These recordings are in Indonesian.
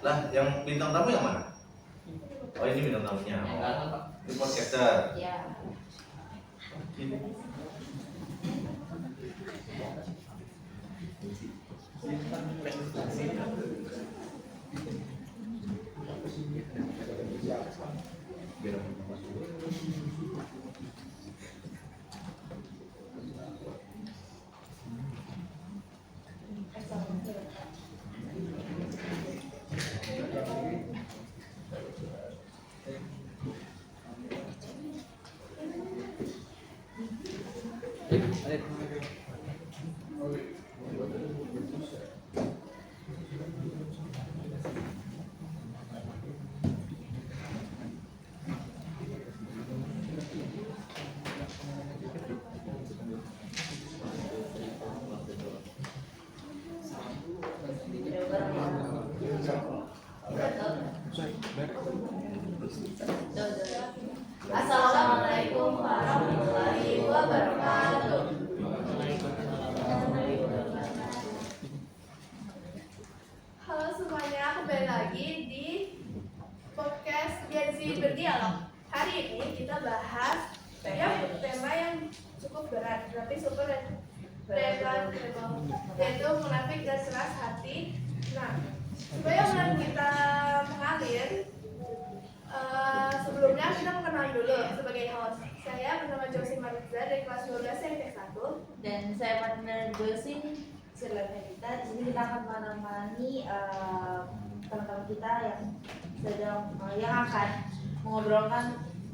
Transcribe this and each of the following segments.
Lah, yang bintang tamu yang mana? Oh, ini bintang tamunya. Oh. Ini podcaster. Ya. Ini. Assalamualaikum warahmatullahi wabarakatuh. Halo semuanya, kembali lagi di podcast Gen Z Berdialog. Hari ini kita bahas tema yang cukup berat, tapi super relatable, yaitu munafik dan keras hati. Nah, supaya menurut kita mengalir, sebelumnya kita mengenal dulu sebagai host. Saya bernama Josie Mariza dari kelas 12 MTek 1. Dan saya partner Josin Sirlana kita. Di sini kita akan menemani teman-teman kita yang yang akan mengobrolkan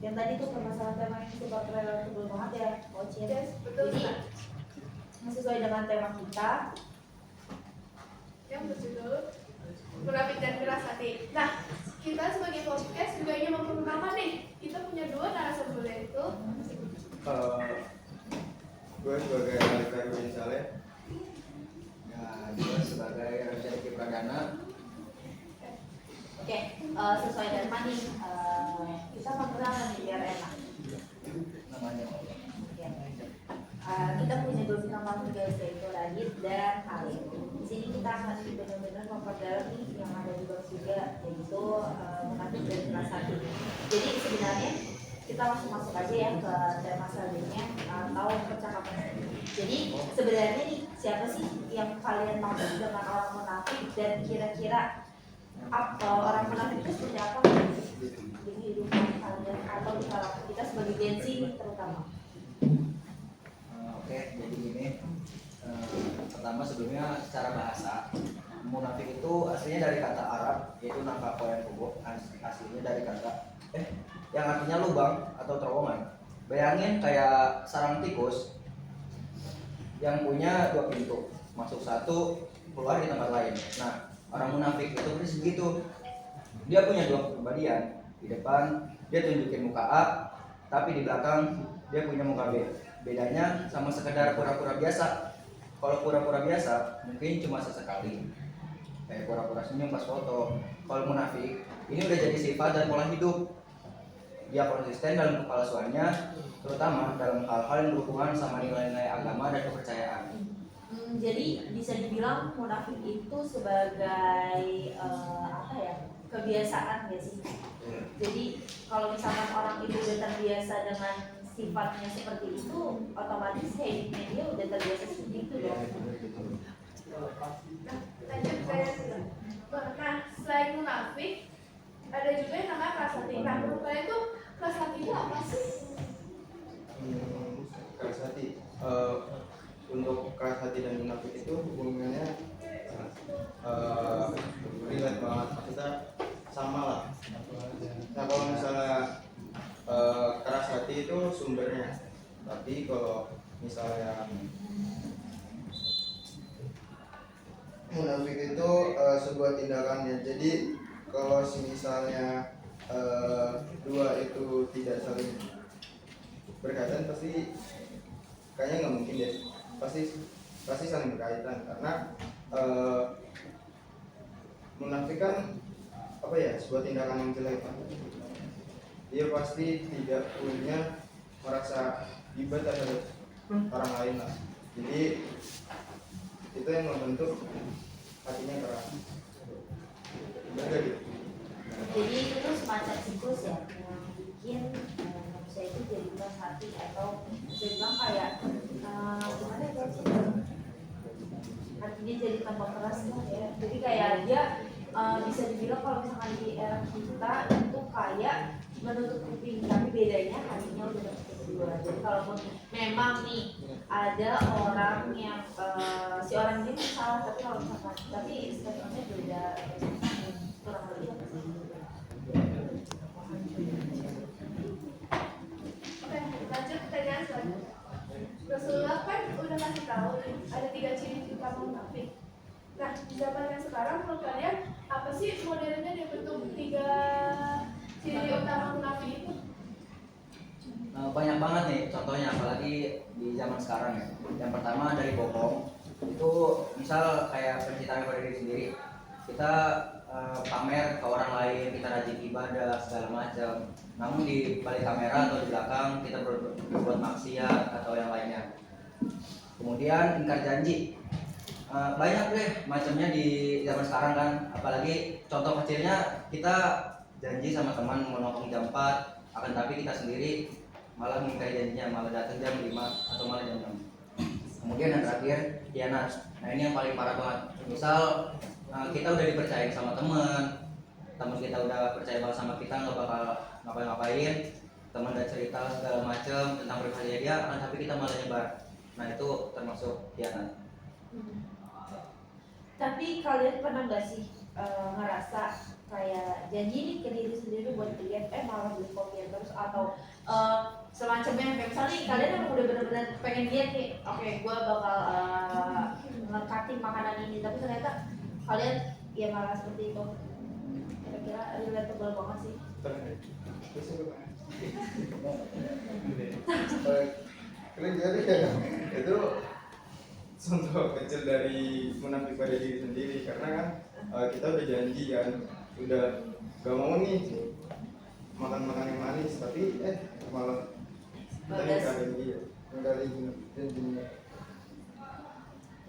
yang tadi tuh permasalahan tema yang super relatable banget ya, Coach. Yes, betul. Jadi sesuai dengan tema kita Yang berjudul munafik dan keras hati. Nah, kita sebagai podcast juga ingin memperkenalkan nih, kita punya dua narasumber, yaitu gue sebagai Alif Erwin Saleh, ya gue sebagai Rajaki Pradana. Oke, sesuai tema nih, kita memperkenalkan nih biar enak. Namanya Kita punya dua bintang tamu guys, yaitu Radit dan Halim. Di sini kita akan benar-benar memperdalam nih yang ada di box juga, yaitu munafik dan keras hati. Jadi sebenarnya kita langsung masuk aja ya ke tema selanjutnya atau percakapan. Jadi sebenarnya nih siapa sih yang kalian maksud dengan orang munafik, dan kira-kira orang munafik itu seperti apa di kehidupan kalian atau di kalangan kita sebagai Gen Z terutama? Oke, jadi ini pertama sebelumnya secara bahasa, munafik itu aslinya dari kata Arab, yaitu nafako yang kubuk, aslinya dari kata yang artinya lubang atau terowongan. Bayangin kayak sarang tikus yang punya dua pintu, masuk satu, keluar di tempat lain. Nah, orang munafik itu persis begitu. Dia punya dua kepribadian. Di depan dia tunjukin muka A, tapi di belakang dia punya muka B. Bedanya sama sekedar pura-pura biasa. Kalau pura-pura biasa mungkin cuma sesekali, kayak pura-pura senyum pas foto. Kalau munafik ini udah jadi sifat dan pola hidup. Dia konsisten dalam kepalsuannya, terutama dalam hal-hal yang berhubungan sama nilai-nilai agama dan kepercayaan. Jadi bisa dibilang munafik itu sebagai apa ya, kebiasaan ya sih. Jadi kalau misalkan orang itu udah terbiasa dengan sifatnya seperti itu, otomatis hidupnya dia udah terbiasa seperti itu dong. lanjut saya dulu. Nah, selain munafik, ada juga yang namanya keras hati. Nah, menurut kalian tuh keras hati itu apa sih? Keras hati. Untuk keras hati dan munafik itu hubungannya relate banget, maksudnya sama lah. Nah, kalau misalnya keras hati itu sumbernya, tapi kalau misalnya munafik itu sebuah tindakannya. Jadi kalau misalnya dua itu tidak saling berkaitan, pasti kayaknya nggak mungkin deh. Pasti saling berkaitan, karena munafik kan apa ya, sebuah tindakan yang jelek. Dia pasti tidak punya merasa iba terhadap orang lain lah. Jadi itu yang membentuk hatinya keras. Jadi itu tuh semacam siklus ya yang bikin manusia itu jadi keras hati atau bisa bilang kayak gimana ya sih, artinya jadi tambah keras lah ya. Jadi kayak dia bisa dibilang kalau misalkan di era kita itu kayak menutup kuping, tapi bedanya hatinya udah tertutup kedua. Jadi kalaupun memang nih ada orang yang si orang ini salah, tapi kalau misalkan tapi statementnya beda, kurang lebih apa sih? Oke, lanjut pertanyaan selanjutnya. Rasulullah kan udah kasih tahu nih, ada 3 ciri utama munafik. Nah, di zaman yang sekarang menurut kalian apa sih modelnya yang bentuk 3 ciri utama munafik itu? Banyak banget nih contohnya, apalagi di zaman sekarang ya. Yang pertama dari bohong. Itu misal kayak pencitraan pada diri sendiri, kita pamer ke orang lain, kita rajin ibadah segala macam, namun di balik kamera atau di belakang kita berbuat maksiat atau yang lainnya. Kemudian ingkar janji. Banyak deh macamnya di zaman sekarang kan, apalagi contoh kecilnya kita janji sama teman mau nongkrong jam 4, akan tapi kita sendiri malah mengingkari janjinya, malah datang jam 5 atau malah jam 6. Kemudian yang terakhir khianat. Nah ini yang paling parah banget. Misal kita udah dipercayain sama teman kita udah percaya banget sama kita, nggak bakal ngapain, teman udah cerita segala macam tentang privasi dia, akan tapi kita malah nyebar. Nah itu termasuk khianat. Tapi kalian pernah nggak sih ngerasa kayak janji nih ke diri sendiri buat diet, malah beli kopi terus atau semacamnya, kayak misalnya nih, kalian emang udah bener-bener pengen diet nih, oke gue bakal ngekatin makanan ini, tapi ternyata kalian ya malah seperti itu. Kira-kira relatable banget sih. Kalian jadi ya itu contoh kecil dari munafik pada diri sendiri, karena kan kita udah janji kan, udah gak mau nih makan yang manis, tapi malah kita ninggalin janjinya.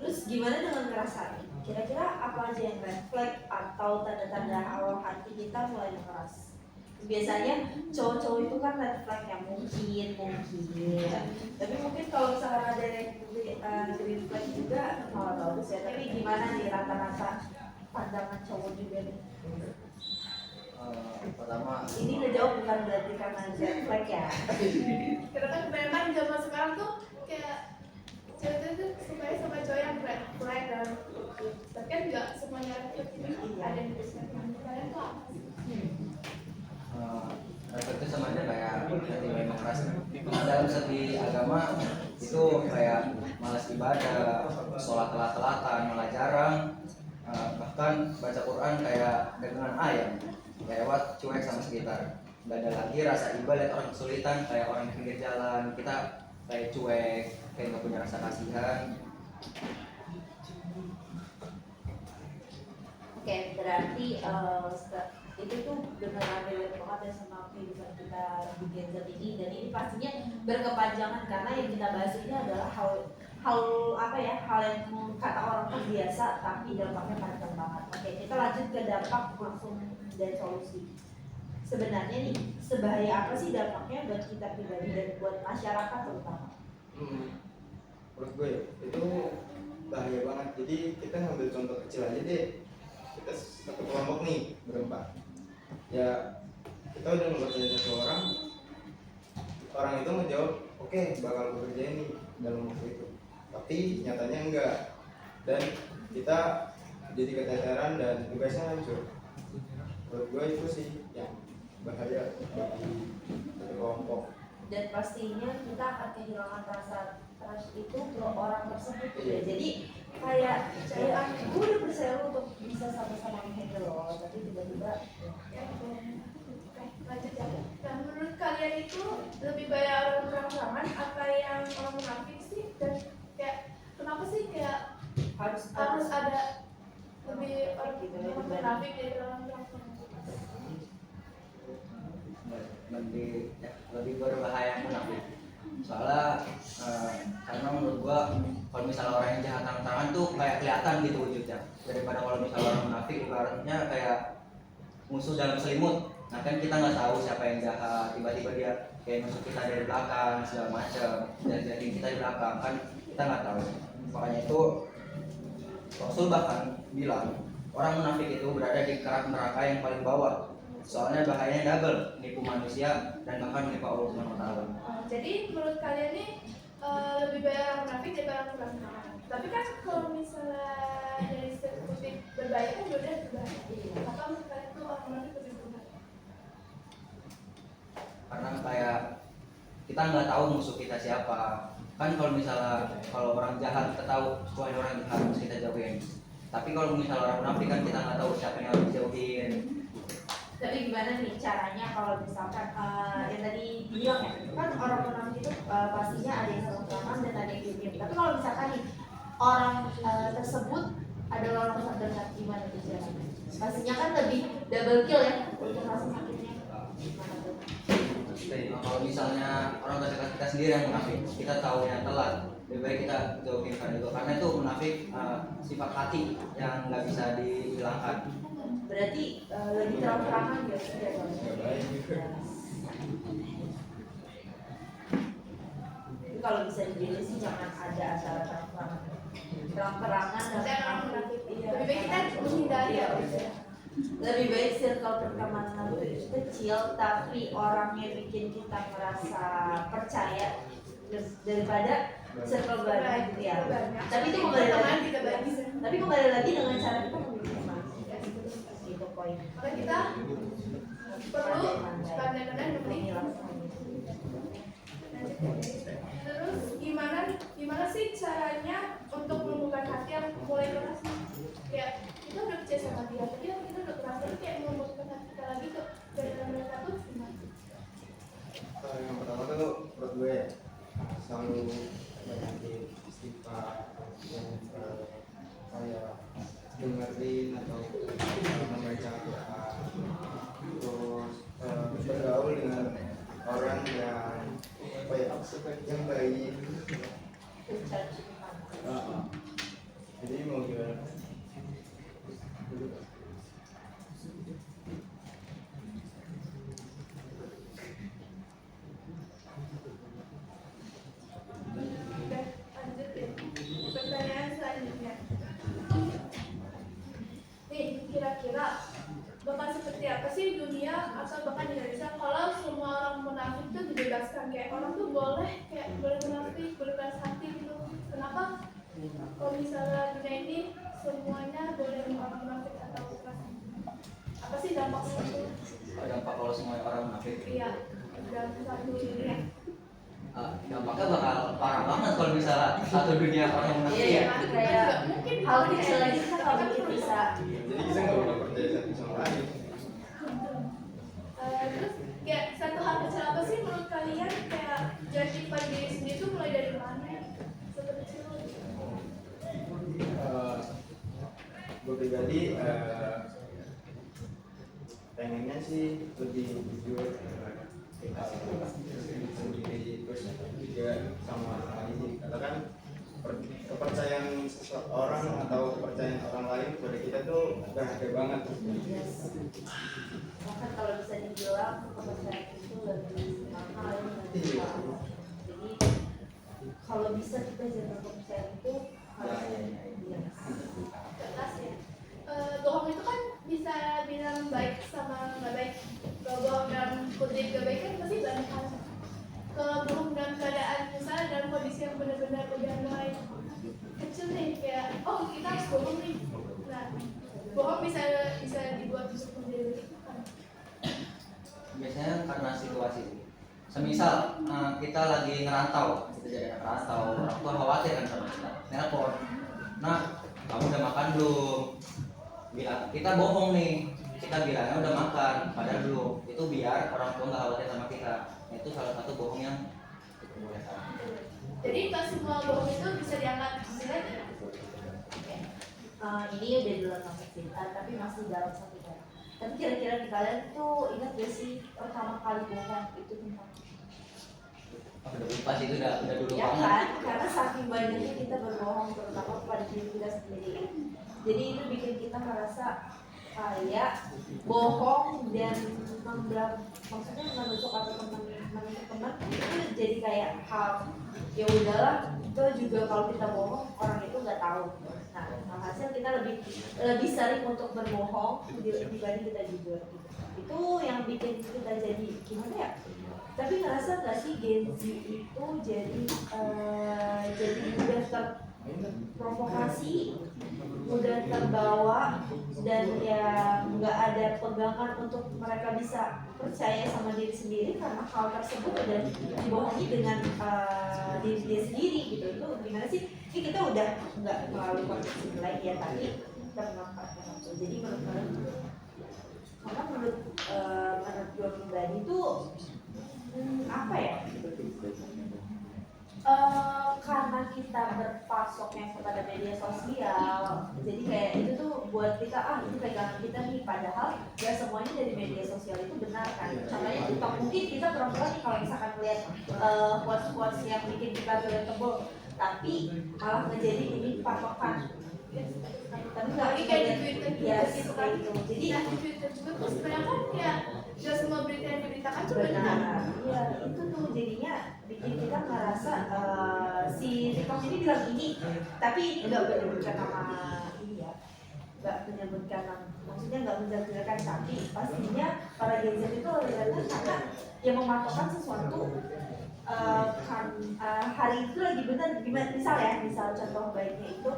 Terus gimana dengan ngerasa? Kira-kira apa aja yang red flag atau tanda-tanda awal hati kita mulai keras? Biasanya cowok-cowok itu kan red flag yang mungkin tapi mungkin kalau misalkan ada green flag juga malah bagus ya. Tapi gimana nih rata-rata pandangan cowok juga nih? Pertama Ini ngejawab bukan berarti karena red flag ya. Karena kan memang zaman sekarang tuh kayak cewek tuh sukanya sama cowok yang red flag dan tapi kan nggak semuanya red flag, ada yang disebutkan kalian tuh apa sih? itu sama aja kayak hati memang keras. Dalam segi agama itu kayak malas ibadah, sholat telat-telatan, malah jarang, bahkan baca Quran kayak dagangan ayam, lewat cuek sama sekitar. Nggak ada lagi rasa iba lihat orang kesulitan, kayak orang di pinggir jalan kita kayak cuek, kayak nggak punya rasa kasihan. Oke, berarti itu tuh beneran relate banget ya sama kehidupan kita di Gen Z ini, dan ini pastinya berkepanjangan karena yang kita bahas ini adalah hal yang kata orang pun biasa tapi dampaknya panjang banget. Oke, kita lanjut ke dampak langsung dan solusi. Sebenarnya nih, sebahaya apa sih dampaknya buat kita pribadi dan buat masyarakat terutama? Menurut gue ya, itu bahaya banget. Jadi kita ngambil contoh kecil aja deh. Kita satu kelompok nih berempat, ya kita udah ngepercaya seseorang, orang itu menjawab oke, bakal bekerja ini dalam waktu itu, tapi nyatanya enggak, dan kita jadi keteteran dan tugasnya hancur. Menurut gue itu sih yang bahaya bagi satu kelompok. Dan pastinya kita akan kehilangan rasa trust itu ke orang tersebut ya. Jadi kayak gue udah percaya untuk bisa sama-sama menghandle lo, tapi tiba-tiba Lanjut ya. Nah, menurut kalian itu lebih banyak orang terang-terangan apa yang orang munafik sih? Dan kayak kenapa sih kayak harus ada lebih orang munafik dari orang terang-terangan? Lebih berbahaya munafik. Soalnya karena menurut gua kalau misalnya orang yang jahat terang-terangan tuh kayak kelihatan gitu wujudnya, daripada kalau misalnya orang munafik ibaratnya kayak musuh dalam selimut. Nah kan kita nggak tahu siapa yang jahat, tiba-tiba dia kayak nusuk kita dari belakang segala macam, jadi kita di belakang kan kita nggak tahu. Makanya itu Rasul bahkan bilang orang munafik itu berada di kerak neraka yang paling bawah. Soalnya bahayanya double, nipu manusia dan bahkan menipu Allah Subhanahu wa taala. Jadi menurut kalian nih lebih baik orang munafik daripada orang munafik. Tapi kan kalau misalnya dari kutip berbahaya kan beda berbahaya. Maka menurut kalian tuh orang munafik lebih berbahaya? Karena kayak kita nggak tahu musuh kita siapa. Kan kalau misalnya kalau orang jahat kita tahu sesuai orang jahat harus kita jauhin. Tapi kalau misalnya orang munafik kan kita nggak tahu siapa yang harus dijauhin. Tapi gimana nih caranya kalau misalkan yang tadi bilang ya, kan orang munafik itu pastinya ada yang terang-terangan dan ada yang diam. Tapi kalau misalkan nih orang tersebut adalah orang terdekat, gimana tuh caranya? Pastinya kan lebih double kill ya untuk rasa sakitnya. Gimana tuh? Kalau misalnya orang terdekat kita sendiri yang munafik, kita tahu yang telat, lebih baik kita jauhin karena itu munafik sifat hati yang nggak bisa dihilangkan. Berarti lebih terang-terangan gitu ya Bang? Tapi kalau bisa dipilih sih jangan ada acara terang-terangan Dan orang munafik. Iya. Lebih baik kita menghindari ya. Lebih baik circle pertemanan itu kecil tapi orangnya bikin kita merasa percaya daripada circle banyak gitu ya. Tapi itu kembali lagi, tapi kembali lagi dengan cara kita memilih teman. Gitu poin. Maka kita perlu pandai-pandai memilih. Terus gimana sih caranya untuk membuka hati yang mulai keras? Ya kita udah percaya sama dia, tapi kita udah keras tapi kayak membuka hati kita lagi tuh dari mereka tuh gimana? Yang pertama tuh menurut gue selalu banyakin istighfar yang kayak dengerin atau membaca Quran, terus bergaul dengan orang yang yang baik. Jadi mau gimana? Oke, lanjut ya. Pertanyaan selanjutnya. Nih, kira-kira bakal seperti apa sih dunia atau bahkan Indonesia kalau semua orang munafik tuh dibebaskan? Kayak orang tuh boleh munafik, boleh keras hati gitu. Kenapa? Kalau misalnya dunia ini semuanya boleh orang munafik atau keras hati. Apa sih dampaknya itu? Dampak kalau semua orang munafik, Iya, dalam satu dunia. dampaknya bakal parah banget kalau misalnya satu dunia orang munafik Iya, ya. kayak hal kecil lagi kita nggak mungkin bisa. Jadi kita nggak boleh percaya satu sama lain. Terus kayak satu hal kecil apa sih menurut kalian kayak judge pada diri sendiri tuh mulai dari mana? Sekecil Gue pribadi pengennya sih lebih jujur sendiri, terus juga sama orang lain sih. Katakan kepercayaan seseorang atau kepercayaan orang lain kepada kita tuh berharga banget. Yes. Bahkan kalau bisa dibilang kepercayaan itu lebih mahal dari uang. Jadi kalau bisa kita jaga kepercayaan itu harus yes. kelas ya. Bohong itu kan bisa bilang baik sama nggak baik. Kalau bohong dalam kondisi nggak baik kan pasti banyak hal. Kalau bohong dalam keadaan misalnya dalam kondisi yang benar-benar udah mulai kecil nih kayak oh kita harus bohong nih. Nah bohong bisa dibuat untuk menjadi Biasanya karena situasi. Semisal kita lagi ngerantau, kita jadi anak rantau, orang tua khawatir kan sama kita, telepon. Nah, kamu udah makan belum? Bilang kita bohong nih, kita bilangnya udah makan, padahal belum. Itu biar orang tua nggak khawatir sama kita. Itu salah satu bohong yang diperbolehkan. jadi nggak semua bohong itu bisa diangkat misalnya. Ini udah di luar topik sih, tapi masih dalam satu tema. Tapi kira-kira di kalian tuh ingat gak sih pertama kali bohong itu tentang Udah lupa sih itu udah dulu ya banget. kan? Karena saking banyaknya kita berbohong terutama kepada diri kita sendiri. Jadi itu bikin kita merasa kayak bohong dan maksudnya menusuk atau teman itu jadi kayak hal ya udahlah, itu juga kalau kita bohong orang itu nggak tahu. Nah, hasil kita lebih sering untuk berbohong dibanding kita jujur. Itu yang bikin kita jadi gimana ya? Tapi ngerasa nggak sih Gen Z itu jadi mudah terprovokasi, mudah terbawa, dan ya nggak ada pegangan untuk mereka bisa percaya sama diri sendiri karena hal tersebut udah dibohongi dengan diri dia sendiri gitu. Itu gimana sih? Ini kita udah nggak melalui konteks lagi ya, tapi kita menempatkan itu. Jadi menurut karena menurut gue pribadi itu apa ya? Karena kita berpasoknya kepada media sosial, jadi kayak itu tuh buat kita itu pegangan kita nih, padahal gak semuanya dari media sosial itu benar kan. Contohnya TikTok, mungkin kita perempuan nih kalau misalkan melihat quotes-quotes yang bikin kita relatable, tapi malah menjadi ini patokan. Tapi Tapi kayak di Twitter ya gitu kan. gitu. Jadi Nah, di Twitter juga terus sebenarnya kan kayak gak semua berita yang diberitakan tuh benar. benar, iya itu tuh jadinya bikin kita ngerasa si TikTok ini bilang ini, tapi ini nggak menyebutkan nama ini ya, nggak menyebutkan maksudnya nggak menjelaskan, tapi pastinya para Gen Z itu relate karena yang mematokkan sesuatu hari itu lagi benar gimana, misal contoh baiknya itu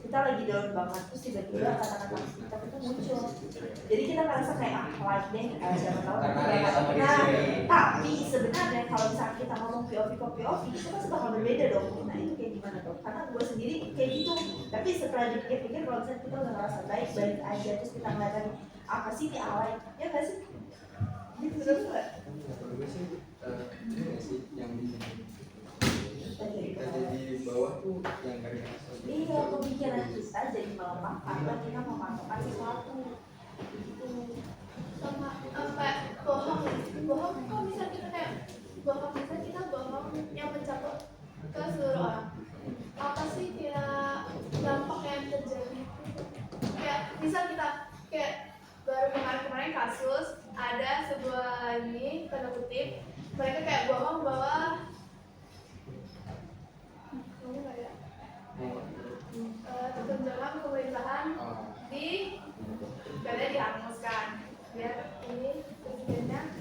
kita lagi down banget terus tiba-tiba kata-kata TikTok itu muncul, jadi kita merasa kayak like deh, siapa tahu Karena kita dia sama diri nah, sendiri. tapi sebenarnya kalau misalnya kita ngomong POV itu pasti bakal berbeda dong. Nah itu kayak gimana tuh? Karena gue sendiri kayak gitu, tapi setelah dipikir-pikir kalau misalnya kita udah ngerasa baik aja terus kita ngeliatin apa sih ini alay, ya nggak sih? Gitu terus nggak? Kalau gue sih ini nggak sih yang bikin kita jadi bawah tuh yang dari Iya, pemikiran kita jadi melemah karena kita mematokkan sesuatu gitu. Sama kayak bohong kalau misalnya kita kayak bohong, misalnya kita bohong yang mencakup ke seluruh orang, apa sih kira dampak yang terjadi? Kayak misal kita kayak baru kemarin kasus ada sebuah ini tanda kutip mereka kayak bohong bahwa ketentuan pemerintahan di katanya dihanguskan biar ini presidennya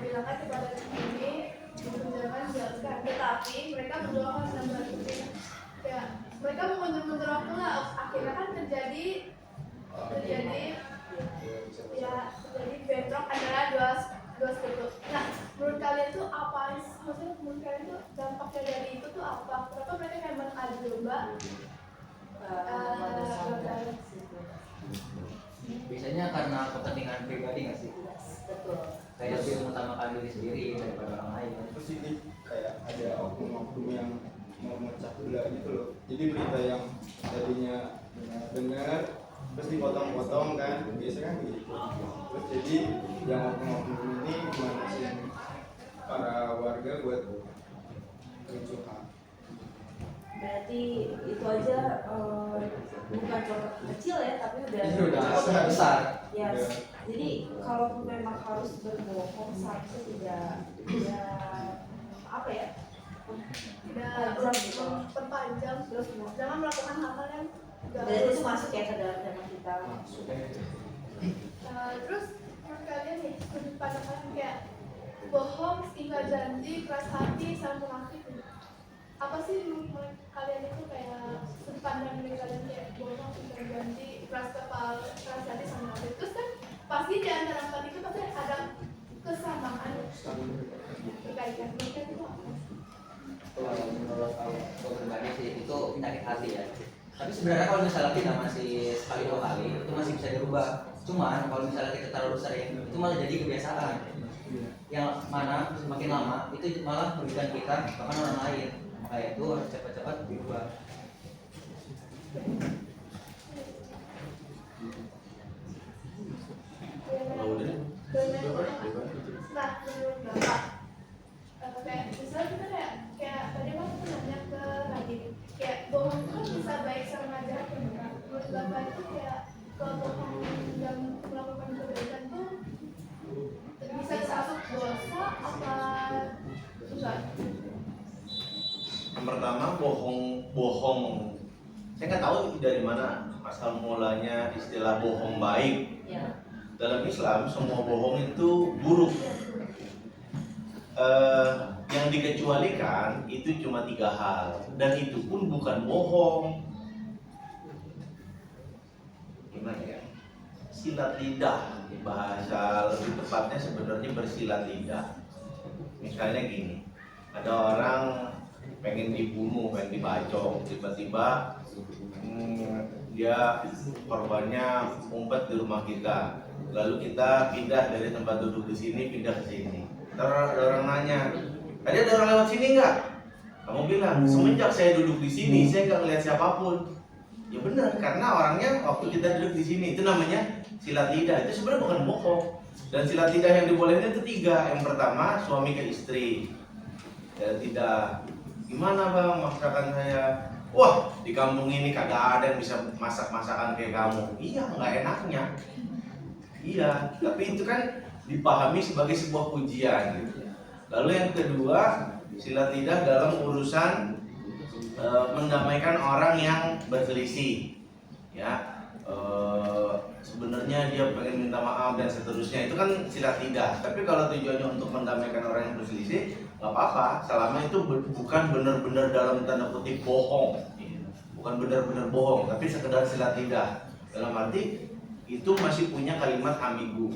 bilangkan kepada ini kebijakan diharuskan, tetapi mereka berdoa dalam berarti ya mereka mundur waktu lah, akhirnya kan terjadi bentrok antara dua sekutu. Nah, menurut kalian tuh apa? Maksudnya menurut kalian tuh dampaknya dari itu tuh apa? Kenapa mereka kayak mengadu domba? Biasanya karena kepentingan pribadi nggak sih? Betul. Kayak lebih mengutamakan diri sendiri daripada orang lain. terus ini kayak ada oknum-oknum yang mau memecah belah gitu loh. Jadi berita yang tadinya dengar terus dipotong-potong kan, biasanya kan gitu. Terus jadi yang oknum-oknum ini memanasin para warga buat kericuhan. Berarti itu aja bukan contoh kecil ya, tapi udah Itu udah besar. ya. Jadi kalau memang harus berbohong seharusnya tidak apa ya, Tidak memperpanjang, terus jangan melakukan hal-hal yang berarti itu masuk ya ke dalam tema kita. terus menurut kalian nih sudut pandang kalian kayak bohong, tinggal janji, keras hati, sama munafik. Apa sih menurut kalian itu kayak sudut pandang dari kalian kayak bohong, tinggal janji, keras kepala, keras hati, sama munafik? Terus kan pasti di antara empat itu pasti ada kesamaan. Dikaitkan mereka itu apa? Kalau menurut aku pribadi sih itu penyakit hati ya. Tapi sebenarnya kalau misalnya kita masih sekali dua kali itu masih bisa dirubah. Cuman kalau misalnya kita terlalu sering itu malah jadi kebiasaan. Yang mana semakin lama itu malah merugikan kita bahkan orang lain. Makanya itu harus cepat-cepat dirubah. Kalau udah Nah, menurut Bapak, kayak misalnya kita kayak tadi Bapak tuh nanya ke Radit, kayak bohong itu kan bisa baik sama jahat ya. Menurut Bapak itu kayak kalau bohong Yang pertama bohong. Saya nggak tahu dari mana asal mulanya istilah bohong baik. Ya. Dalam Islam semua bohong itu buruk. Yang dikecualikan itu cuma 3 hal, dan itu pun bukan bohong. Gimana ya? Silat lidah, bahasa lebih tepatnya sebenarnya bersilat lidah. Misalnya gini, ada orang pengen dibunuh, pengen dibacok, tiba-tiba dia korbannya ngumpet di rumah kita, lalu kita pindah dari tempat duduk di sini pindah ke sini. Ntar ada orang nanya, tadi ada orang lewat sini nggak? Kamu bilang, semenjak saya duduk di sini saya nggak ngeliat siapapun. Ya benar, karena orangnya waktu kita duduk di sini, itu namanya silat lidah. Itu sebenarnya bukan bohong. Dan silat lidah yang dibolehin itu 3. Yang pertama, suami ke istri. Ya tidak, gimana bang masakan saya? Wah, di kampung ini kagak ada yang bisa masak masakan kayak kamu. Iya, nggak enaknya. Iya, tapi itu kan dipahami sebagai sebuah pujian gitu. Lalu yang kedua, silat lidah dalam urusan mendamaikan orang yang berselisih. Ya, sebenarnya dia pengen minta maaf dan seterusnya, itu kan silat lidah. Tapi kalau tujuannya untuk mendamaikan orang yang berselisih, nggak apa-apa, selama itu bukan benar-benar dalam tanda kutip bohong, bukan benar-benar bohong, tapi sekedar silat lidah. Dalam arti itu masih punya kalimat ambigu.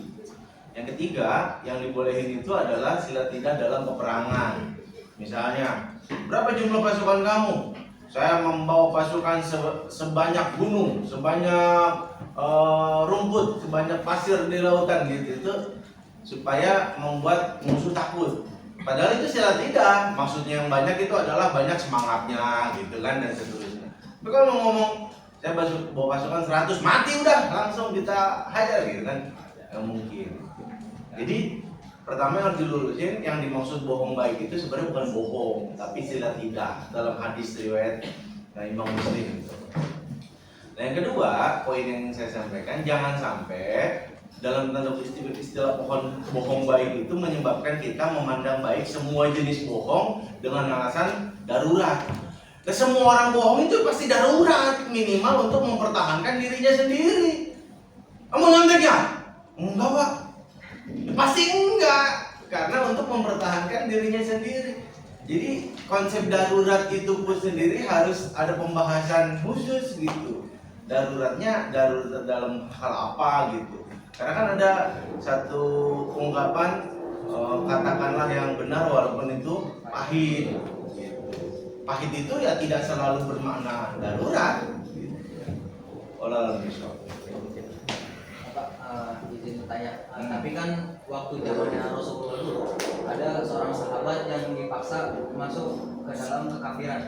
Yang ketiga, yang dibolehin itu adalah silat lidah dalam peperangan. Misalnya, berapa jumlah pasukan kamu? Saya membawa pasukan sebanyak gunung, sebanyak rumput, sebanyak pasir di lautan gitu. Itu supaya membuat musuh takut. Padahal itu silat lidah. Maksudnya yang banyak itu adalah banyak semangatnya gitu kan, dan seterusnya. Tapi kalau mau ngomong saya bawa pasukan 100, mati udah, langsung kita hajar gitu kan, nggak mungkin. Jadi pertama yang harus dilurusin, yang dimaksud bohong baik itu sebenarnya bukan bohong, tapi silat lidah dalam hadis riwayat Imam Muslim gitu. Nah yang kedua, poin yang saya sampaikan, jangan sampai dalam tanda kutip istilah bohong baik itu menyebabkan kita memandang baik semua jenis bohong dengan alasan darurat. Dan semua orang bohong itu pasti darurat, minimal untuk mempertahankan dirinya sendiri. Kamu nyontek ya? Enggak pak. Pasti enggak, karena untuk mempertahankan dirinya sendiri. Jadi konsep darurat itu pun sendiri harus ada pembahasan khusus gitu. Daruratnya darurat dalam hal apa gitu. Karena kan ada satu ungkapan, katakanlah yang benar walaupun itu pahit. Pahit itu ya tidak selalu bermakna darurat. Walau izin bertanya, tapi kan waktu zamannya Rasulullah dulu ada seorang sahabat yang dipaksa masuk ke dalam kekafiran,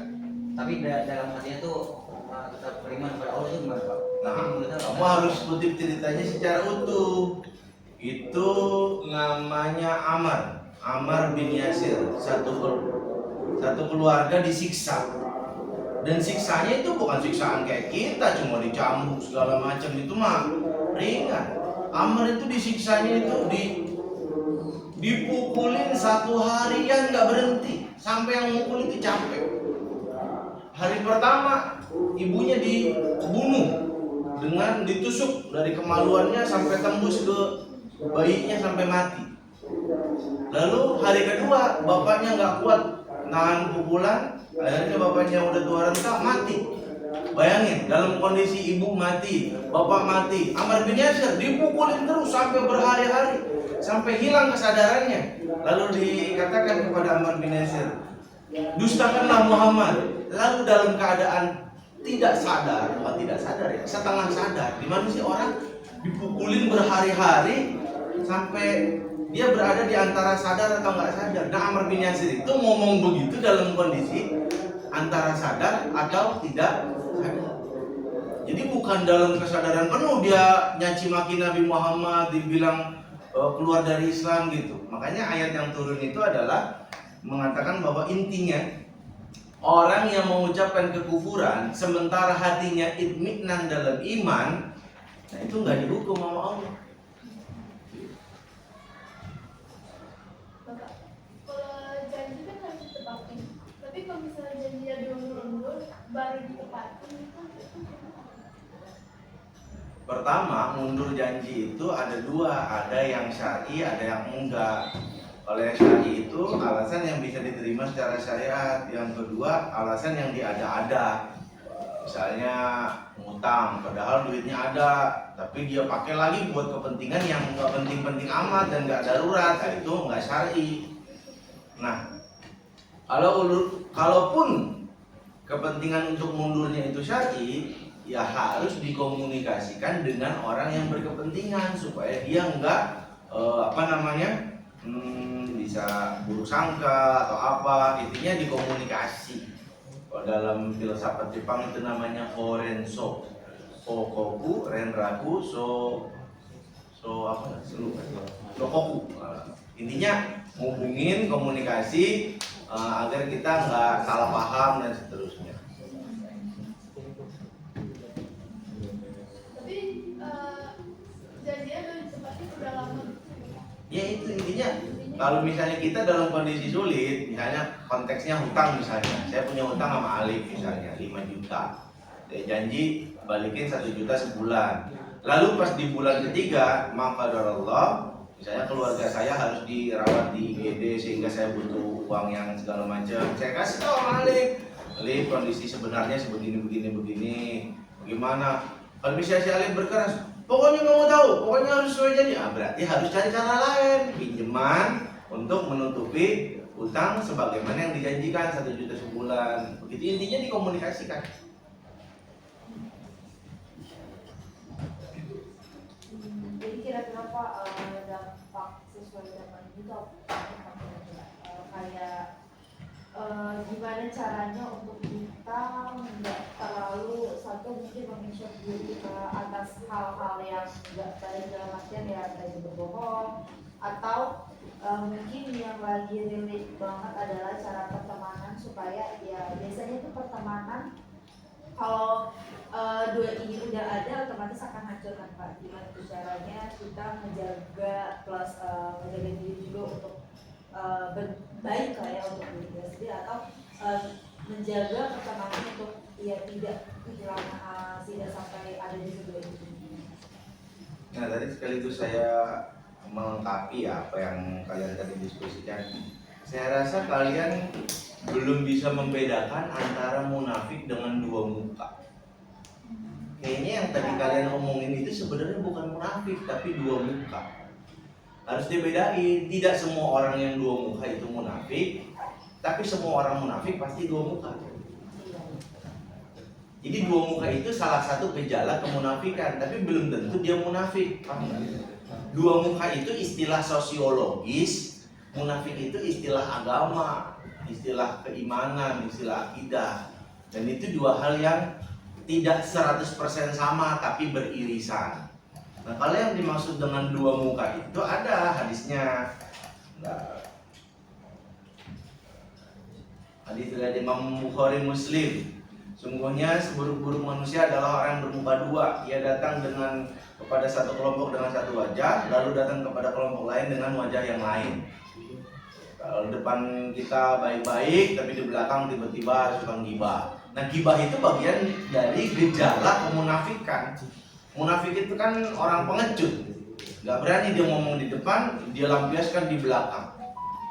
tapi dalam hatinya tuh tetap beriman pada Allah, itu gimana Pak? Nah, kamu harus kutip ceritanya secara utuh. Itu namanya Ammar bin Yasir. Satu keluarga disiksa. Dan siksanya itu bukan siksaan kayak kita, cuma dicambuk segala macam, itu mah ringan. Ammar itu disiksanya itu dipukulin 1 harian nggak berhenti, sampai yang mukul itu capek. Hari pertama ibunya dibunuh dengan ditusuk dari kemaluannya sampai tembus ke bayinya sampai mati. Lalu hari kedua bapaknya nggak kuat nahan pukulan, akhirnya bapaknya udah tua renta mati. Bayangin, dalam kondisi ibu mati, bapak mati, Ammar bin Yasir dipukulin terus sampai berhari-hari, sampai hilang kesadarannya. Lalu dikatakan kepada Ammar bin Yasir, dustakanlah Muhammad. Lalu dalam keadaan tidak sadar ya, setengah sadar. Gimana sih orang dipukulin berhari-hari sampai dia berada di antara sadar atau nggak sadar. Nah Ammar bin Yasir itu ngomong begitu dalam kondisi antara sadar atau tidak sadar. Jadi bukan dalam kesadaran penuh dia nyaci maki Nabi Muhammad, dibilang keluar dari Islam gitu. Makanya ayat yang turun itu adalah mengatakan bahwa intinya orang yang mengucapkan kekufuran sementara hatinya itminan dalam iman, nah itu nggak dihukum sama Allah. Bapak, kalau janji kan harus ditepati. Tapi kalau misalnya janjinya lebih tepat? Pertama, mundur janji itu ada dua, ada yang syar'i, ada yang enggak. Kalau yang syar'i itu alasan yang bisa diterima secara syariat, yang kedua alasan yang diada-ada. Misalnya ngutang, padahal duitnya ada, tapi dia pakai lagi buat kepentingan yang nggak penting-penting amat dan nggak darurat, nah, itu nggak syar'i. Nah, kalaupun kepentingan untuk mundurnya itu syar'i, ya harus dikomunikasikan dengan orang yang berkepentingan supaya dia nggak bisa buruk sangka atau apa, intinya dikomunikasi. Kalau dalam filsafat Jepang itu namanya horenso, hokoku, renraku, lokoku. Intinya ngubungin komunikasi agar kita nggak salah paham dan seterusnya. Tapi janjinya udah ditepati udah lama. Ya itu intinya, kalau misalnya kita dalam kondisi sulit, misalnya konteksnya hutang misalnya, saya punya hutang sama Alif misalnya 5 juta, saya janji balikin 1 juta sebulan. Lalu pas di bulan ketiga, maqadarallah, misalnya keluarga saya harus dirawat di IGD sehingga saya butuh uang yang segala macam, saya kasih tahu sama Alif kondisi sebenarnya begini, gimana? Kalau misalnya si Alif berkeras, pokoknya nggak mau tahu, pokoknya harus sesuai janji. Berarti harus cari cara lain, pinjaman untuk menutupi utang sebagaimana yang dijanjikan 1 juta sebulan. Begitu intinya dikomunikasikan. Jadi kira-kira Pak, dampak sesuai dengan itu kayak gimana caranya untuk kita nggak terlalu satu mungkin menginsyaf diri atas hal-hal yang nggak baik dalam artian ya tadi berbohong, atau mungkin yang lagi relate banget adalah cara pertemanan supaya ya biasanya itu pertemanan kalau dua ini udah ada otomatis akan hancur kan Pak. Gimana tuh caranya kita menjaga plus menjaga diri juga untuk baik lah ya untuk diri kita sendiri, atau menjaga pertemanan untuk ya tidak hilang tidak sampai ada di kedua itu. Nah tadi sekaligus saya melengkapi ya apa yang kalian tadi diskusikan. Saya rasa kalian belum bisa membedakan antara munafik dengan dua muka. Kayaknya yang tadi kalian omongin itu sebenarnya bukan munafik tapi dua muka. Harus dibedain, tidak semua orang yang dua muka itu munafik, tapi semua orang munafik pasti dua muka. Jadi dua muka itu salah satu gejala kemunafikan, tapi belum tentu dia munafik. Paham nggak? Dua muka itu istilah sosiologis, munafik itu istilah agama, istilah keimanan, istilah akidah. Dan itu dua hal yang tidak 100% sama tapi beririsan. Nah, kalau yang dimaksud dengan dua muka itu ada hadisnya. Nah, hadis dari Imam Bukhari Muslim. Sungguhnya seburuk-buruk manusia adalah orang yang bermuka dua. Ia datang kepada satu kelompok dengan satu wajah, lalu datang kepada kelompok lain dengan wajah yang lain. Kalau depan kita baik-baik, tapi di belakang tiba-tiba suka gibah. Nah, gibah itu bagian dari gejala kemunafikan. Munafik itu kan orang pengecut, nggak berani dia ngomong di depan, dia lampiaskan di belakang.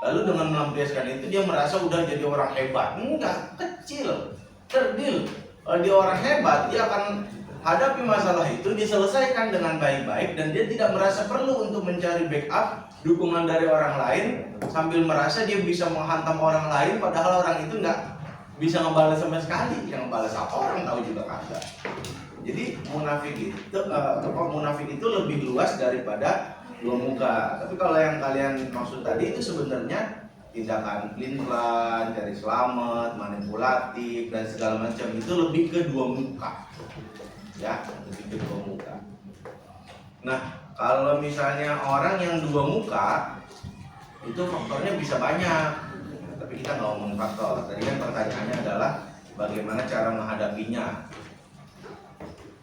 Lalu dengan melampiaskan itu dia merasa udah jadi orang hebat. Enggak, kecil, kerdil. Kalau dia orang hebat, dia akan hadapi masalah itu, diselesaikan dengan baik-baik, dan dia tidak merasa perlu untuk mencari backup, dukungan dari orang lain, sambil merasa dia bisa menghantam orang lain, padahal orang itu nggak bisa ngebalas sama sekali. Yang ngebalas apa orang tahu juga kagak. Jadi munafik itu lebih luas daripada dua muka. Tapi kalau yang kalian maksud tadi itu sebenarnya tindakan pelin-pelan, cari selamat, manipulatif dan segala macam, itu lebih ke dua muka. Ya, lebih ke dua muka. Nah, kalau misalnya orang yang dua muka itu faktornya bisa banyak. Tapi kita nggak ngomong faktor. Tadi kan pertanyaannya adalah bagaimana cara menghadapinya.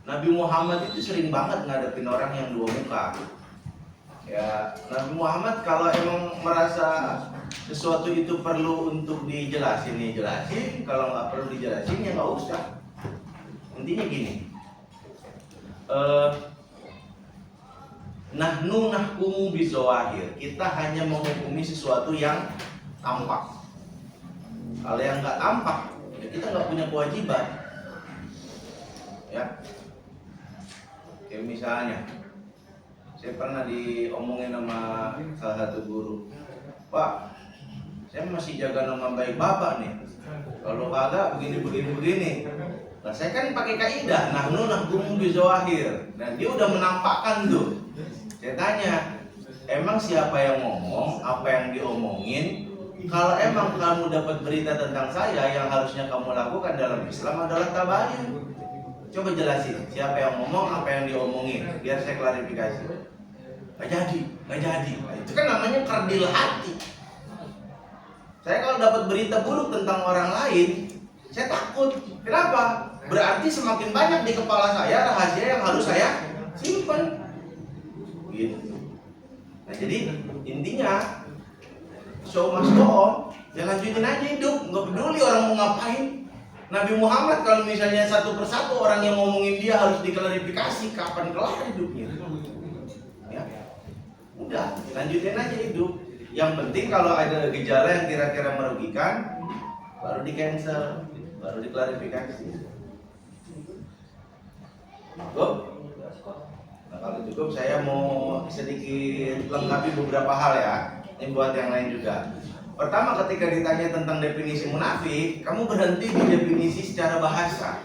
Nabi Muhammad itu sering banget ngadepin orang yang dua muka. Ya, Nabi Muhammad kalau emang merasa sesuatu itu perlu untuk dijelasin, kalau nggak perlu dijelasin ya nggak usah. Intinya gini, nahnu nahkumu bizawahir, kita hanya menghukumi sesuatu yang tampak. Kalau yang nggak tampak, ya kita nggak punya kewajiban. Ya, kayak misalnya, saya pernah diomongin sama salah satu guru, Pak, saya masih jaga nama baik Bapak nih. Kalau kagak begini. Nah, saya kan pakai kaidah nahnu nahkumu bizawahir. Dan dia udah menampakkan tuh. Saya tanya, emang siapa yang ngomong, apa yang diomongin? Kalau emang kamu dapat berita tentang saya, yang harusnya kamu lakukan dalam Islam adalah tabayun. Coba jelasin, siapa yang ngomong, apa yang diomongin, biar saya klarifikasi. Nggak jadi. Nah, itu kan namanya kerdil hati. Saya kalau dapat berita buruk tentang orang lain, saya takut. Kenapa? Berarti semakin banyak di kepala saya rahasia yang harus saya simpan. Gitu. Nah, jadi intinya show must go on, ya lanjutin aja hidup, nggak peduli orang mau ngapain. Nabi Muhammad kalau misalnya satu persatu orang yang ngomongin dia harus diklarifikasi, kapan kelar hidupnya? Ya, udah lanjutin aja hidup. Yang penting kalau ada gejala yang kira-kira merugikan, baru di cancel, baru diklarifikasi. Cukup? Nah, kalau cukup saya mau sedikit lengkapi beberapa hal ya. Ini buat yang lain juga. Pertama, ketika ditanya tentang definisi munafik, kamu berhenti di definisi secara bahasa.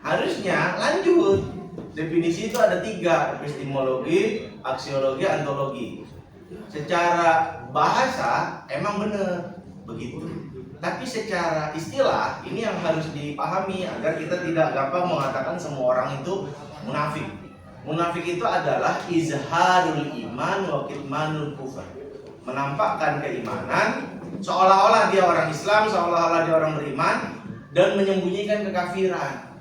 Harusnya lanjut. Definisi itu ada 3, epistemologi, aksiologi, ontologi. Secara bahasa emang benar begitu. Tapi secara istilah ini yang harus dipahami agar kita tidak gampang mengatakan semua orang itu munafik. Munafik itu adalah izharul iman wa kitmanul kufur. Menampakkan keimanan seolah-olah dia orang Islam, seolah-olah dia orang beriman, dan menyembunyikan kekafiran.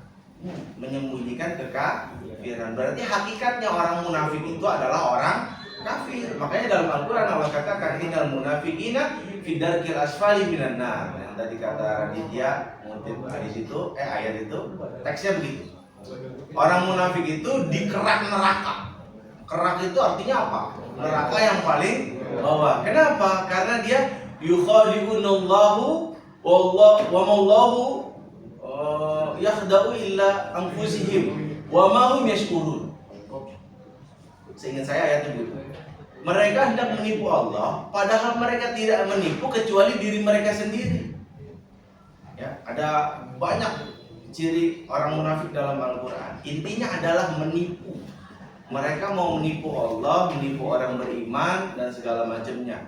Berarti hakikatnya orang munafik itu adalah orang kafir. Makanya dalam Al-Quran Allah katakan innal munafiqina fi darkil asfali minan nar. Yang tadi kata Raditya mengutip hadis itu, ayat itu, teksnya begitu. Orang munafik itu di kerak neraka. Kerak itu artinya apa? Neraka yang paling bawah. Kenapa? Karena dia yukhadi'unallahu wa maulahu yakhda'u illa anfusihim wa ma hum yashkurun. Seingat saya ayatnya begitu. Mereka hendak menipu Allah, padahal mereka tidak menipu kecuali diri mereka sendiri. Ya, ada banyak ciri orang munafik dalam Al-Quran. Intinya adalah menipu. Mereka mau menipu Allah, menipu orang beriman dan segala macamnya.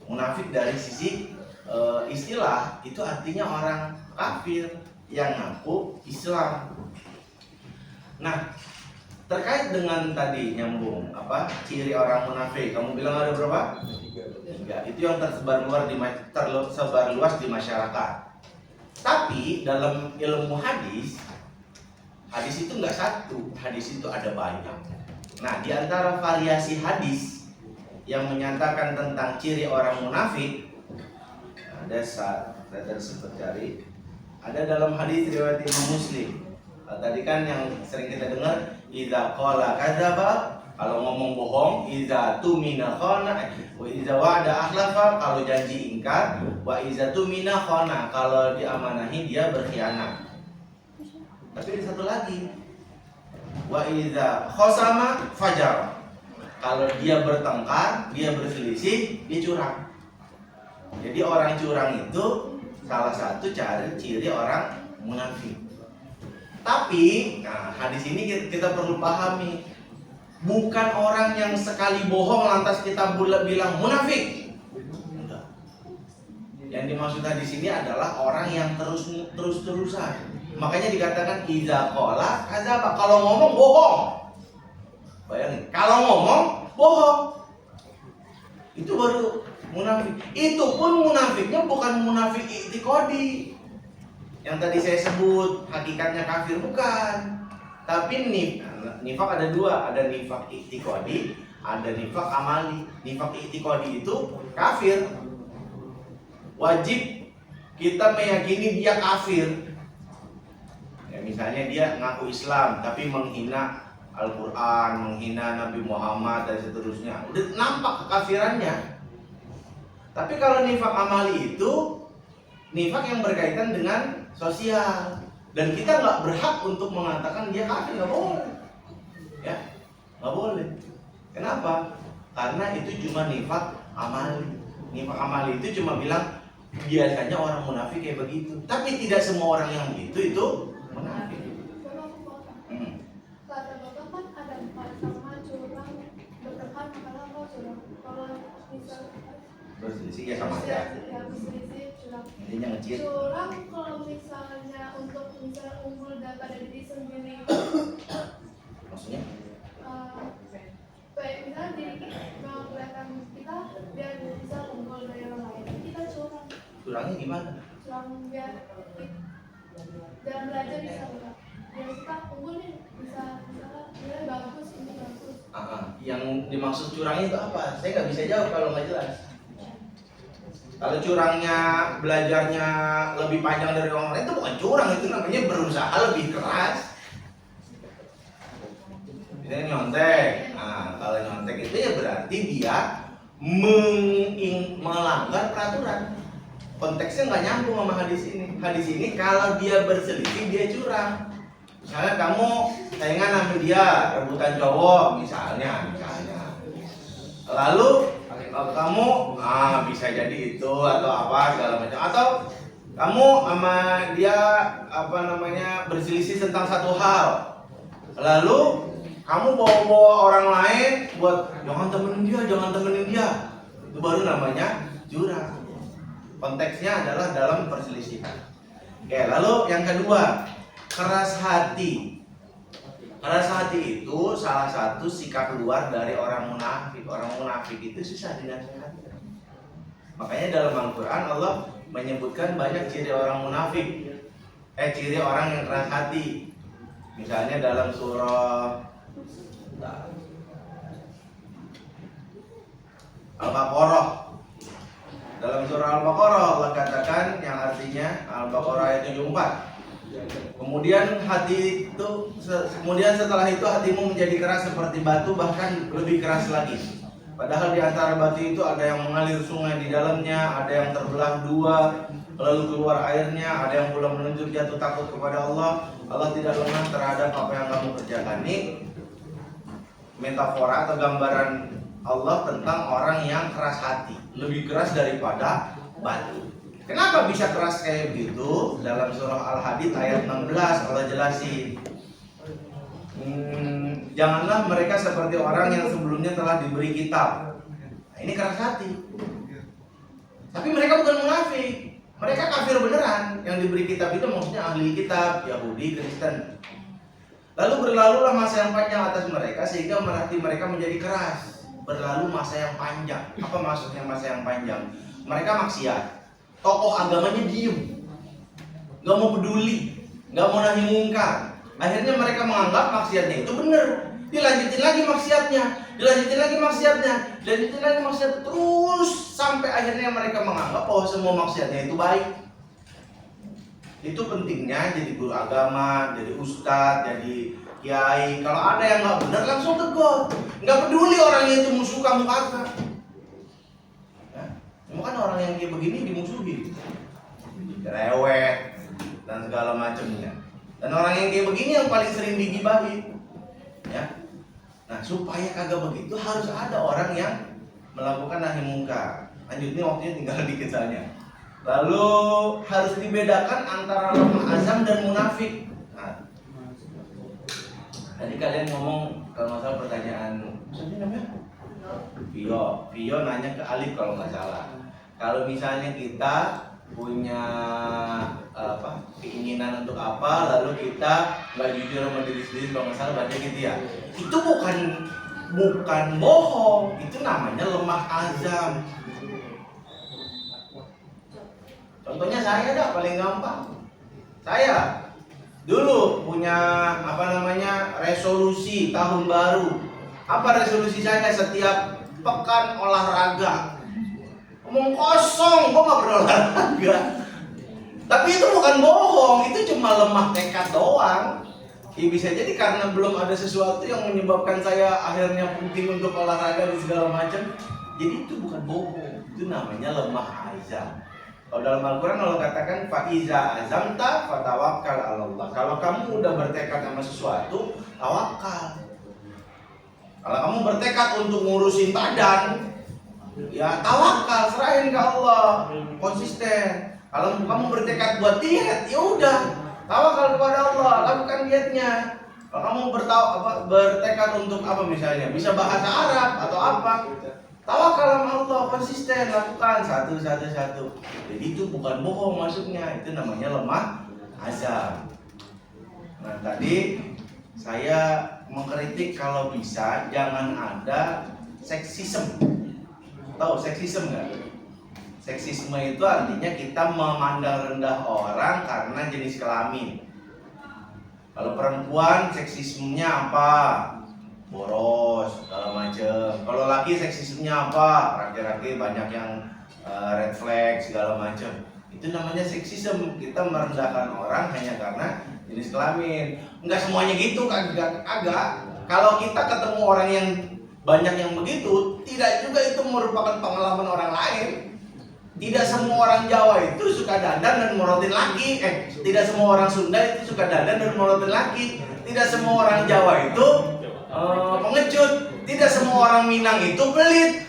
Munafik dari sisi istilah itu artinya orang kafir yang ngaku Islam. Nah, terkait dengan tadi nyambung ciri orang munafik, kamu bilang ada berapa? 3. Itu yang tersebar luas di masyarakat. Tapi dalam ilmu hadis itu nggak satu, hadis itu ada banyak. Nah, di antara variasi hadis yang menyatakan tentang ciri orang munafik, ada sempat cari, ada dalam hadis riwayat Imam Muslim. Tadi kan yang sering kita dengar, idza qala kadzaba, kalau ngomong bohong, idza tumina khana, wa idza wa'ada akhlafa, kalau janji ingkar, wa idza tumina khana, kalau diamanahi dia berkhianat. Tapi ada satu lagi, wa idza khosama fajar, kalau dia bertengkar, dia berselisih, dia curang. Jadi orang curang itu salah satu ciri orang munafik. Tapi, hadis ini kita perlu pahami, bukan orang yang sekali bohong lantas kita bilang munafik. Enggak. Yang dimaksud hadis ini adalah orang yang terus-terusan. Makanya dikatakan idza qala kadzaba, kalau ngomong bohong. Bayangin, kalau ngomong bohong. Itu baru munafik. Itu pun munafiknya bukan munafik i'tiqadi. Yang tadi saya sebut hakikatnya kafir bukan. Tapi nifak ada 2, ada nifak i'tiqadi, ada nifak amali. Nifak i'tiqadi itu kafir. Wajib kita meyakini dia kafir. Ya, misalnya dia ngaku Islam tapi menghina Al-Quran, menghina Nabi Muhammad dan seterusnya, udah nampak kekafirannya. Tapi kalau nifak amali itu nifak yang berkaitan dengan sosial, dan kita nggak berhak untuk mengatakan dia kafir, nggak boleh, ya, nggak boleh. Kenapa? Karena itu cuma nifak amali. Nifak amali itu cuma bilang biasanya orang munafik kayak begitu, tapi tidak semua orang yang begitu itu munafik. Bapak aku potong. Kata bapak kan ada 4 sama curang berdekat makanya kau curang. Kalau misal Berselisih ya sama aja. ya berselisih curang. Intinya ngecil. Curang kalau misalnya untuk misal unggul daripada diri sendiri, Maksudnya? kayak misalnya diri kita mau kelihatan kita biar bisa unggul dari orang lain, kita curang. Curangnya gimana? Curang biar dalam belajar bisa enggak? Biar kita unggul nih bisa misalnya nilai bagus ini bagus. Yang dimaksud curangnya itu apa? Saya nggak bisa jawab kalau nggak jelas. Kalau curangnya belajarnya lebih panjang dari orang lain itu bukan curang, itu namanya berusaha lebih keras. Misalnya nyontek. Nah, kalau nyontek itu ya berarti dia melanggar peraturan. Konteksnya nggak nyambung sama hadis ini. Hadis ini kalau dia berselisih dia curang. Misalnya kamu saingan sama dia, rebutan cowok misalnya. Lalu kamu bisa jadi itu atau apa segala macam, atau kamu sama dia berselisih tentang satu hal, lalu kamu bawa orang lain buat jangan temenin dia, itu baru namanya curang. Konteksnya adalah dalam perselisihan. Oke, lalu yang kedua, keras hati. Keras hati itu salah satu sikap luar dari orang munafik. Orang munafik itu susah dinasihati. Makanya dalam Al-Quran Allah menyebutkan banyak ciri orang munafik. Ciri orang yang keras hati. Misalnya dalam surah Al-Baqarah. Dalam surah Al-Baqarah Allah katakan yang artinya Al-Baqarah ayat 74. Kemudian setelah itu hatimu menjadi keras seperti batu, bahkan lebih keras lagi. Padahal di antara batu itu ada yang mengalir sungai di dalamnya, ada yang terbelah dua lalu keluar airnya, ada yang pula meluncur jatuh takut kepada Allah. Allah tidak lengah terhadap apa yang kamu kerjakan. Ini metafora atau gambaran Allah tentang orang yang keras hati, lebih keras daripada batu. Kenapa bisa keras kayak begitu? Dalam surah Al-Hadid ayat 16 Allah jelasin. Janganlah mereka seperti orang yang sebelumnya telah diberi kitab. Nah, ini keras hati. Tapi mereka bukan munafik. Mereka kafir beneran. Yang diberi kitab itu maksudnya ahli kitab, Yahudi, Kristen. Lalu berlalulah masa yang panjang atas mereka sehingga hati mereka menjadi keras. Berlalu masa yang panjang. Apa maksudnya masa yang panjang? Mereka maksiat. Tokoh agamanya diem, nggak mau peduli, nggak mau nahi mungkar. Akhirnya mereka menganggap maksiatnya itu benar. Dilanjutin lagi maksiatnya, terus sampai akhirnya mereka menganggap bahwa semua maksiatnya itu baik. Itu pentingnya jadi guru agama, jadi ustadz, jadi kiai. Kalau ada yang nggak benar langsung tegur, nggak peduli orangnya itu musuh kamu kagak. Kan orang yang kayak begini dimusuhi, rewet dan segala macamnya. Dan orang yang kayak begini yang paling sering digibahin, ya. Nah, supaya kagak begitu harus ada orang yang melakukan nahi mungkar. Lanjutnya waktunya tinggal dikit saja. Lalu harus dibedakan antara lemah azam dan munafik. Nah, tadi kalian ngomong kalau masalah pertanyaan, siapa namanya? Vio nanya ke Alif kalau nggak salah. Kalau misalnya kita punya keinginan untuk apa, lalu kita nggak jujur sama diri sendiri, kalau nggak salah baca gitu ya, itu bukan bohong, itu namanya lemah azam. Contohnya saya dah paling gampang. Saya dulu punya resolusi tahun baru. Apa resolusi saya? Setiap pekan olahraga. Ngomong kosong, gua nggak berolahraga. Tapi itu bukan bohong, itu cuma lemah tekad doang. Ya, bisa jadi karena belum ada sesuatu yang menyebabkan saya akhirnya penting untuk olahraga dan segala macam. Jadi itu bukan bohong, itu namanya lemah azam. Kalau dalam Al-Quran Allah katakan fa'iza azamta fatawakkal 'ala Allah. Kalau kamu udah bertekad sama sesuatu, tawakal. Kalau kamu bertekad untuk ngurusin badan, ya tawakal, serahin ke Allah, konsisten. Kalau kamu bertekad buat diet, ya udah, tawakal kepada Allah, lakukan dietnya. Kalau kamu bertekad untuk apa misalnya, bisa bahasa Arab atau apa, tawakal sama Allah, konsisten, lakukan satu. Jadi itu bukan bohong maksudnya, itu namanya lemah azam. Nah tadi saya mengkritik kalau bisa jangan ada seksisme. Tahu seksisme nggak? Seksisme itu artinya kita memandang rendah orang karena jenis kelamin. Kalau perempuan seksismenya apa? Boros, segala macem. Kalau laki seksismenya apa? Laki-laki banyak yang red flag segala macem. Itu namanya seksisme. Kita merendahkan orang hanya karena jenis kelamin. Enggak semuanya gitu, agak. Kalau kita ketemu orang yang banyak yang begitu, tidak juga itu merupakan pengalaman orang lain. Tidak semua orang Jawa itu suka dandan dan morotin laki. Tidak semua orang Sunda itu suka dandan dan morotin laki. Tidak semua orang Jawa itu pengecut. Tidak semua orang Minang itu pelit.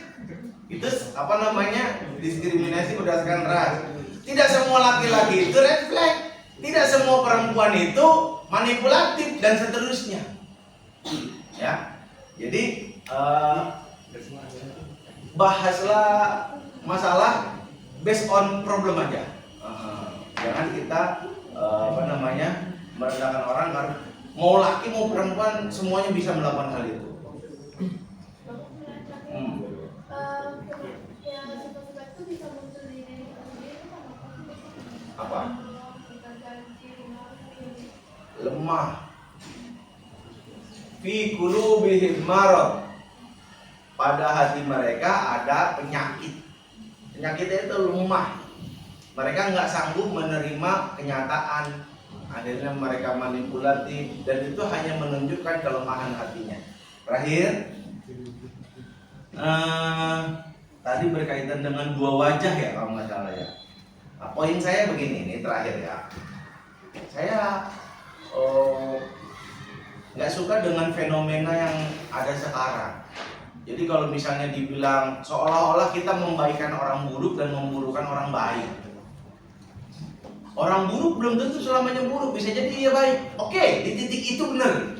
Itu apa namanya? Diskriminasi berdasarkan ras. Tidak semua laki-laki itu red flag. Tidak semua perempuan itu manipulatif dan seterusnya. Ya. Jadi bahaslah masalah based on problem aja. Jangan kita merendahkan orang karena mau laki mau perempuan semuanya bisa melakukan hal itu. Yang sifat-sifat itu bisa muncul di diri kita sendiri itu Apa? kita ganti Lemah. Fi qulubihim marad. Pada hati mereka ada penyakit. Penyakitnya itu lemah. Mereka nggak sanggup menerima kenyataan. Akhirnya mereka manipulatif dan itu hanya menunjukkan kelemahan hatinya. Terakhir, tadi berkaitan dengan dua wajah ya kalau nggak salah ya. Nah, poin saya begini, ini terakhir ya. Saya nggak suka dengan fenomena yang ada sekarang. Jadi kalau misalnya dibilang seolah-olah kita membaikkan orang buruk dan memburukkan orang baik. Orang buruk belum tentu selamanya buruk, bisa jadi dia baik. Oke, di titik itu benar.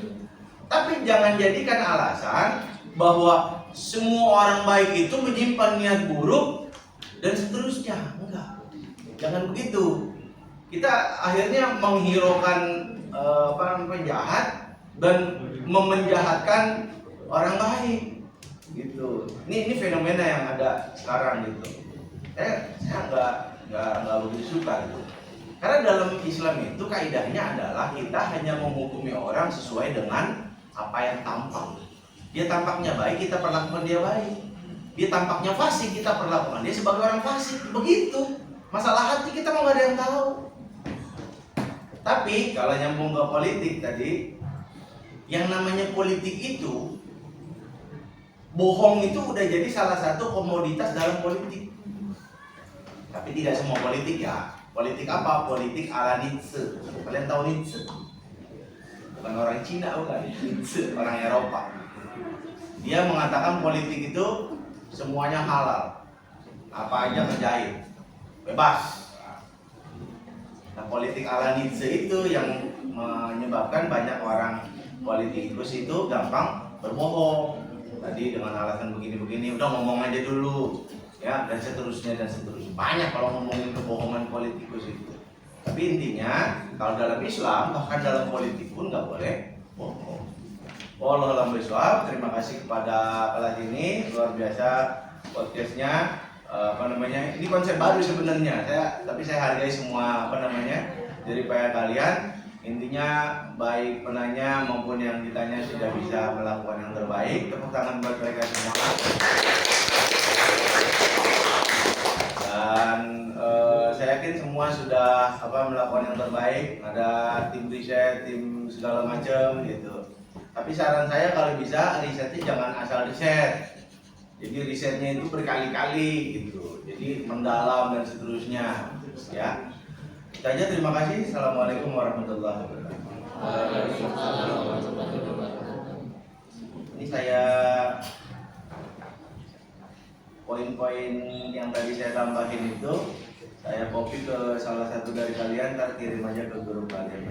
Tapi jangan jadikan alasan bahwa semua orang baik itu menyimpan niat buruk dan seterusnya. Enggak. Jangan begitu. Kita akhirnya menghiraukan penjahat dan memenjahatkan orang baik. Gitu. Ini fenomena yang ada sekarang gitu. Saya nggak begitu suka gitu. Karena dalam Islam itu kaidahnya adalah kita hanya menghukumi orang sesuai dengan apa yang tampak. Dia tampaknya baik, kita perlakukan dia baik. Dia tampaknya fasik, kita perlakukan dia sebagai orang fasik. Begitu. Masalah hati kita mau nggak ada yang tahu. Tapi kalau nyambung ke politik tadi, yang namanya politik itu bohong itu udah jadi salah satu komoditas dalam politik. Tapi tidak semua politik ya. Politik apa? Politik ala Nietzsche. Kalian tahu Nietzsche? Bukan orang Cina, bukan. Nietzsche, orang Eropa. Dia mengatakan politik itu semuanya halal. Apa aja kerjain. Bebas. Nah, politik ala Nietzsche itu yang menyebabkan banyak orang politikus itu gampang berbohong. Tadi dengan alasan begini-begini, udah ngomong aja dulu. Ya, dan seterusnya. Banyak kalau ngomongin kebohongan politikus itu. Tapi intinya kalau dalam Islam bahkan dalam politik pun nggak boleh bohong. Wallahu a'lam bishawab. Terima kasih kepada kelas ini, luar biasa podcastnya. Ini konsep baru sebenarnya. Tapi saya hargai semua dari pihak kalian. Intinya baik penanya maupun yang ditanya sudah bisa melakukan yang terbaik. Tepuk tangan buat mereka semua. Dan saya yakin semua sudah melakukan yang terbaik, ada tim riset, tim segala macam gitu. Tapi saran saya kalau bisa risetnya jangan asal riset. Jadi risetnya itu berkali-kali gitu. Jadi mendalam dan seterusnya ya. Itu aja, terima kasih. Assalamualaikum warahmatullahi wabarakatuh. Ini saya poin-poin yang tadi saya tambahin itu saya copy ke salah satu dari kalian, ntar kirim aja ke grup kalian.